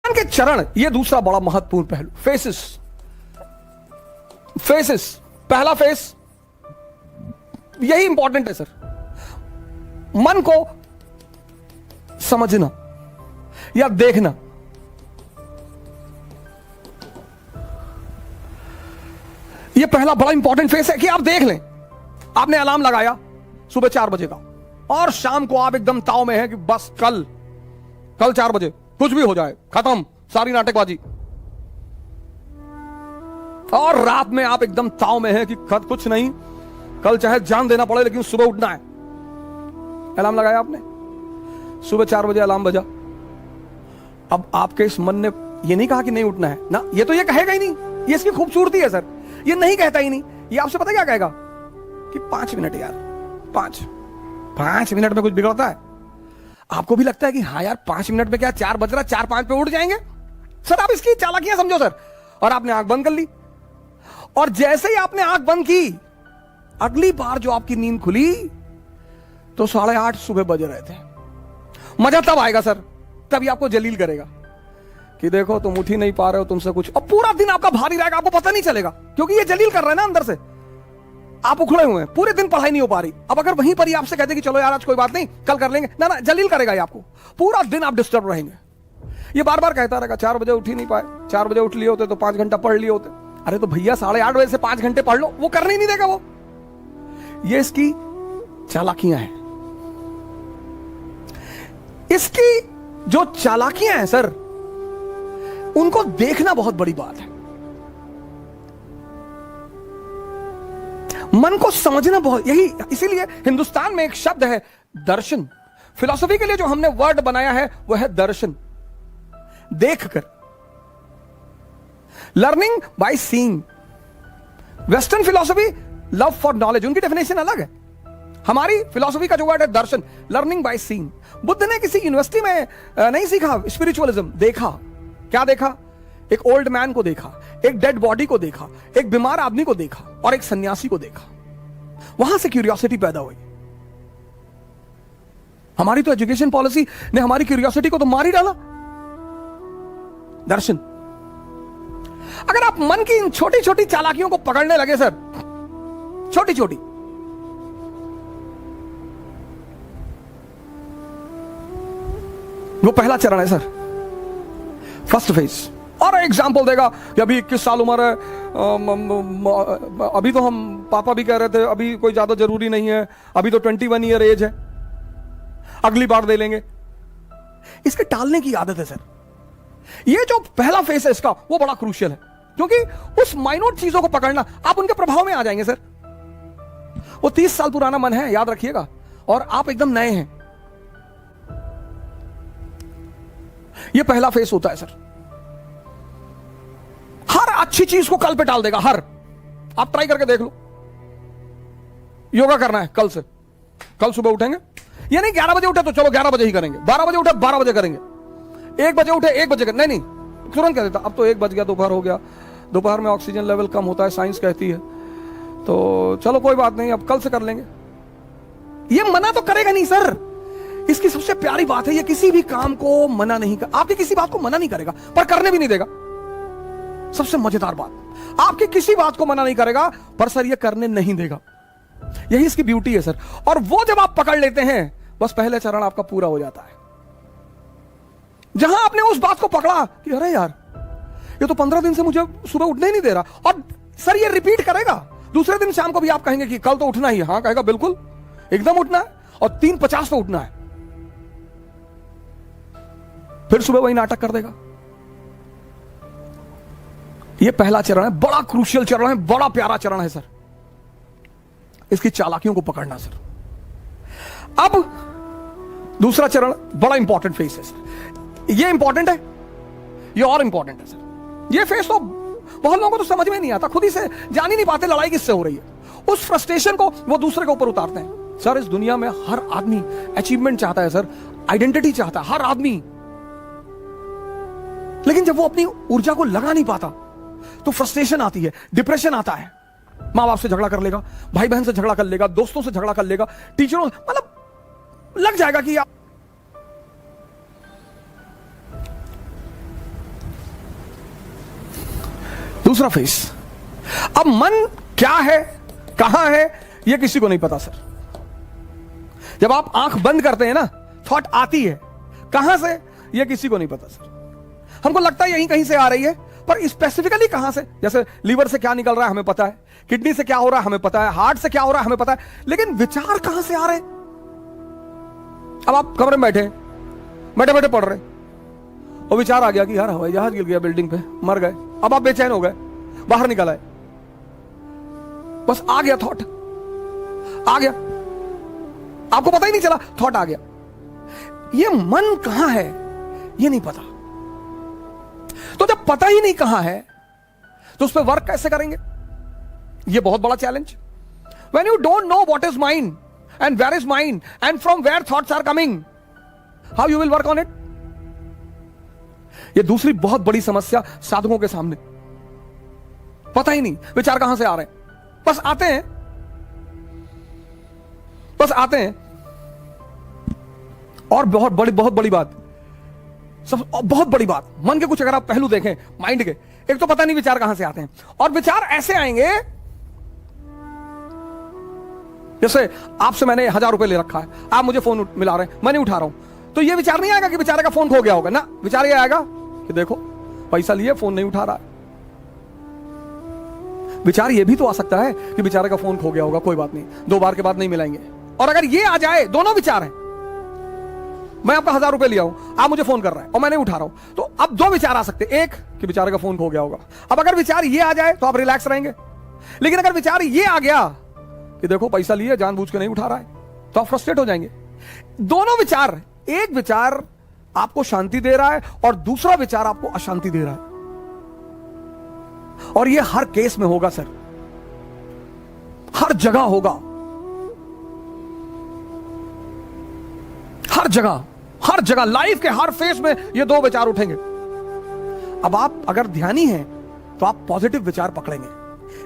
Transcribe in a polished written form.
भगवान के चरण, यह दूसरा बड़ा महत्वपूर्ण पहलू। फेसेस, पहला फेस यही इंपॉर्टेंट है सर, मन को समझना या देखना। यह पहला बड़ा इंपॉर्टेंट फेस है कि आप देख लें। आपने अलार्म लगाया सुबह 4 बजे का और शाम को आप एकदम ताव में है कि बस कल 4 बजे कुछ भी हो जाए, खत्म सारी नाटकबाजी। और रात में आप एकदम ताव में है कि कुछ नहीं, कल चाहे जान देना पड़े लेकिन सुबह उठना है। अलार्म लगाया आपने, सुबह 4 बजे अलार्म बजा। अब आपके इस मन ने यह नहीं कहा कि नहीं उठना है ना, ये तो ये कहेगा ही नहीं, ये इसकी खूबसूरती है सर, ये नहीं कहता ही नहीं। ये आपसे पता क्या कहेगा कि 5 मिनट यार, 5 मिनट में कुछ बिगड़ता है? आपको भी लगता है कि हाँ यार 5 मिनट में क्या, 4 बज रहा, 4-5 पे उठ जाएंगे सर। आप इसकी चालाकियां समझो सर। और आपने आंख बंद कर ली, और जैसे ही आपने आंख बंद की, अगली बार जो आपकी नींद खुली तो 8:30 सुबह बज रहे थे। मजा तब आएगा सर, तभी आपको जलील करेगा कि देखो तुम उठ ही नहीं पा रहे हो, तुमसे कुछ। और पूरा दिन आपका भारी रहेगा, आपको पता नहीं चलेगा, क्योंकि ये जलील कर रहे हैं ना अंदर से। आप उखड़े हुए हैं, पूरे दिन पढ़ाई नहीं हो पा रही। अब अगर वहीं पर ही आपसे कहते कि चलो यार आज कोई बात नहीं, कल कर लेंगे, ना ना, जलील करेगा ये आपको। पूरा दिन आप डिस्टर्ब रहेंगे। ये बार बार कहता रहेगा 4 बजे उठ ही नहीं पाए, 4 बजे उठ लिए होते तो 5 घंटा पढ़ लिए होते। अरे तो भैया 8:30 बजे से 5 घंटे पढ़ लो, वो करने ही नहीं देगा वो। ये इसकी चालाकियां हैं। इसकी जो चालाकियां हैं सर, उनको देखना बहुत बड़ी बात है। मन को समझना बहुत, यही इसीलिए हिंदुस्तान में एक शब्द है दर्शन। फिलॉसफी के लिए जो हमने वर्ड बनाया है वह है दर्शन, देखकर। Learning by seeing. Western philosophy love for knowledge, उनकी डेफिनेशन अलग है। हमारी फिलॉसफी का जो वर्ड है दर्शन, लर्निंग बाय सीइंग। बुद्ध ने किसी यूनिवर्सिटी में नहीं सीखा स्पिरिचुअलिज्म, देखा। क्या देखा? एक ओल्ड मैन को देखा, एक डेड बॉडी को देखा, एक बीमार आदमी को देखा और एक सन्यासी को देखा। वहां से क्यूरियोसिटी पैदा हुई। हमारी तो एजुकेशन पॉलिसी ने हमारी क्यूरियोसिटी को तो मार ही डाला। दर्शन। अगर आप मन की इन छोटी छोटी चालाकियों को पकड़ने लगे सर, छोटी छोटी, वो पहला चरण है सर, फर्स्ट फेज। और एग्जाम्पल देगा कि अभी 21 साल उम्र है, अभी तो हम पापा भी कह रहे थे अभी कोई ज्यादा जरूरी नहीं है, अभी तो 21 ईयर एज है, अगली बार दे लेंगे। इसके टालने की आदत है सर। ये जो पहला फेस है इसका, वो बड़ा क्रूशियल है, क्योंकि उस माइन्यूट चीजों को पकड़ना, आप उनके प्रभाव में आ जाएंगे सर। वो 30 साल पुराना मन है, याद रखिएगा, और आप एकदम नए हैं। ये पहला फेस होता है सर। हर अच्छी चीज को कल पे टाल देगा, हर। आप ट्राई करके देख लो। योगा करना है कल से, कल सुबह उठेंगे, ये नहीं 11 बजे उठे तो चलो 11 बजे ही करेंगे, 12 बजे उठे 12 बजे करेंगे, 1 बजे उठे 1 बजे करेंगे। नहीं, तुरंत कह देता अब तो 1 बज गया, दोपहर हो गया, दोपहर में ऑक्सीजन लेवल कम होता है, साइंस कहती है, तो चलो कोई बात नहीं, अब कल से कर लेंगे। ये मना तो करेगा नहीं सर। इसकी सबसे प्यारी बात है, ये किसी भी काम को मना नहीं कर, आपकी किसी बात को मना नहीं करेगा, पर करने भी नहीं देगा। सबसे मजेदार बात, आपकी किसी बात को मना नहीं करेगा, पर सर ये करने नहीं देगा। यही इसकी ब्यूटी है सर। और वो जब आप पकड़ लेते हैं, बस पहले चरण आपका पूरा हो जाता है। जहां आपने उस बात को पकड़ा कि अरे यार ये तो 15 दिन से मुझे सुबह उठने ही नहीं दे रहा, और सर ये रिपीट करेगा। दूसरे दिन शाम को भी आप कहेंगे कि कल तो उठना ही है। हाँ कहेगा, बिल्कुल एकदम उठना है, और 3:50 पे उठना है। फिर सुबह वही नाटक कर देगा। यह पहला चरण है, बड़ा क्रूशियल चरण है, बड़ा प्यारा चरण है सर, इसकी चालाकियों को पकड़ना सर। अब दूसरा चरण बड़ा इंपॉर्टेंट फेस है सर। यह इंपॉर्टेंट है, यह और इंपॉर्टेंट है सर। यह फेस तो बहुत लोगों को तो समझ में नहीं आता, खुद ही से जान ही नहीं पाते लड़ाई किससे हो रही है। उस फ्रस्ट्रेशन को वो दूसरे के ऊपर उतारते हैं। सर इस दुनिया में हर आदमी अचीवमेंट चाहता है सर, आइडेंटिटी चाहता है हर आदमी, लेकिन जब वो अपनी ऊर्जा को लगा नहीं पाता तो फ्रस्ट्रेशन आती है, डिप्रेशन आता है। मां बाप से झगड़ा कर लेगा, भाई बहन से झगड़ा कर लेगा, दोस्तों से झगड़ा कर लेगा, टीचरों, मतलब लग जाएगा कि दूसरा फेस। अब मन क्या है, कहां है, यह किसी को नहीं पता सर। जब आप आंख बंद करते हैं ना, थॉट आती है, कहां से यह किसी को नहीं पता सर। हमको लगता है यहीं कहीं से आ रही है, पर स्पेसिफिकली कहां से, जैसे लीवर से क्या निकल रहा है हमें पता है, किडनी से क्या हो रहा है हमें पता है, हार्ट से क्या हो रहा है हमें पता है, लेकिन विचार कहां से आ रहे हैं। अब आप कमरे में बैठे बैठे बैठे पढ़ रहे, और विचार आ गया कि यार हवाई जहाज गिर गया बिल्डिंग पे, मर गए। अब आप बेचैन हो गए, बाहर निकल आए, बस आ गया थॉट, आ गया, आपको पता ही नहीं चला, थॉट आ गया। ये मन कहां है ये नहीं पता। तो जब पता ही नहीं कहां है तो उस पर वर्क कैसे करेंगे, ये बहुत बड़ा challenge. When you don't know what is mind and where is mind and from where thoughts are coming, how you will work on it. ये दूसरी बहुत बड़ी समस्या साधकों के सामने, पता ही नहीं विचार कहां से आ रहे हैं, बस आते हैं, बस आते हैं। और बहुत बड़ी बात, सब बहुत बड़ी बात, मन के कुछ अगर आप पहलू देखें माइंड के, एक तो पता नहीं विचार कहां से आते हैं, और विचार ऐसे आएंगे जैसे आपसे मैंने 1000 रुपए ले रखा है, आप मुझे फोन मिला रहे हैं, मैं नहीं उठा रहा हूं, तो ये विचार नहीं आएगा कि बेचारे का फोन खो गया होगा ना, विचार ये आएगा कि देखो पैसा लिए फोन नहीं उठा रहा है। विचार ये भी तो आ सकता है कि बेचारे का फोन खो गया होगा, कोई बात नहीं, 2 बार के बाद नहीं मिलाएंगे। और अगर ये आ जाए, दोनों विचार हैं, मैं आपका 1000 रुपए लिया हूं, आप मुझे फोन कर रहे हैं और मैं नहीं उठा रहा हूं, तो अब 2 विचार आ सकते, एक कि बेचारे का फोन खो गया होगा। अब अगर विचार ये आ जाए तो आप रिलैक्स रहेंगे, लेकिन अगर विचार ये आ गया कि देखो पैसा लिए जानबूझ के नहीं उठा रहा है, तो आप फ्रस्ट्रेट हो जाएंगे। दोनों विचार, एक विचार आपको शांति दे रहा है और दूसरा विचार आपको अशांति दे रहा है, और ये हर केस में होगा सर, हर जगह होगा, हर जगह लाइफ के हर फेस में ये 2 विचार उठेंगे। अब आप अगर ध्यानी हैं तो आप पॉजिटिव विचार पकड़ेंगे,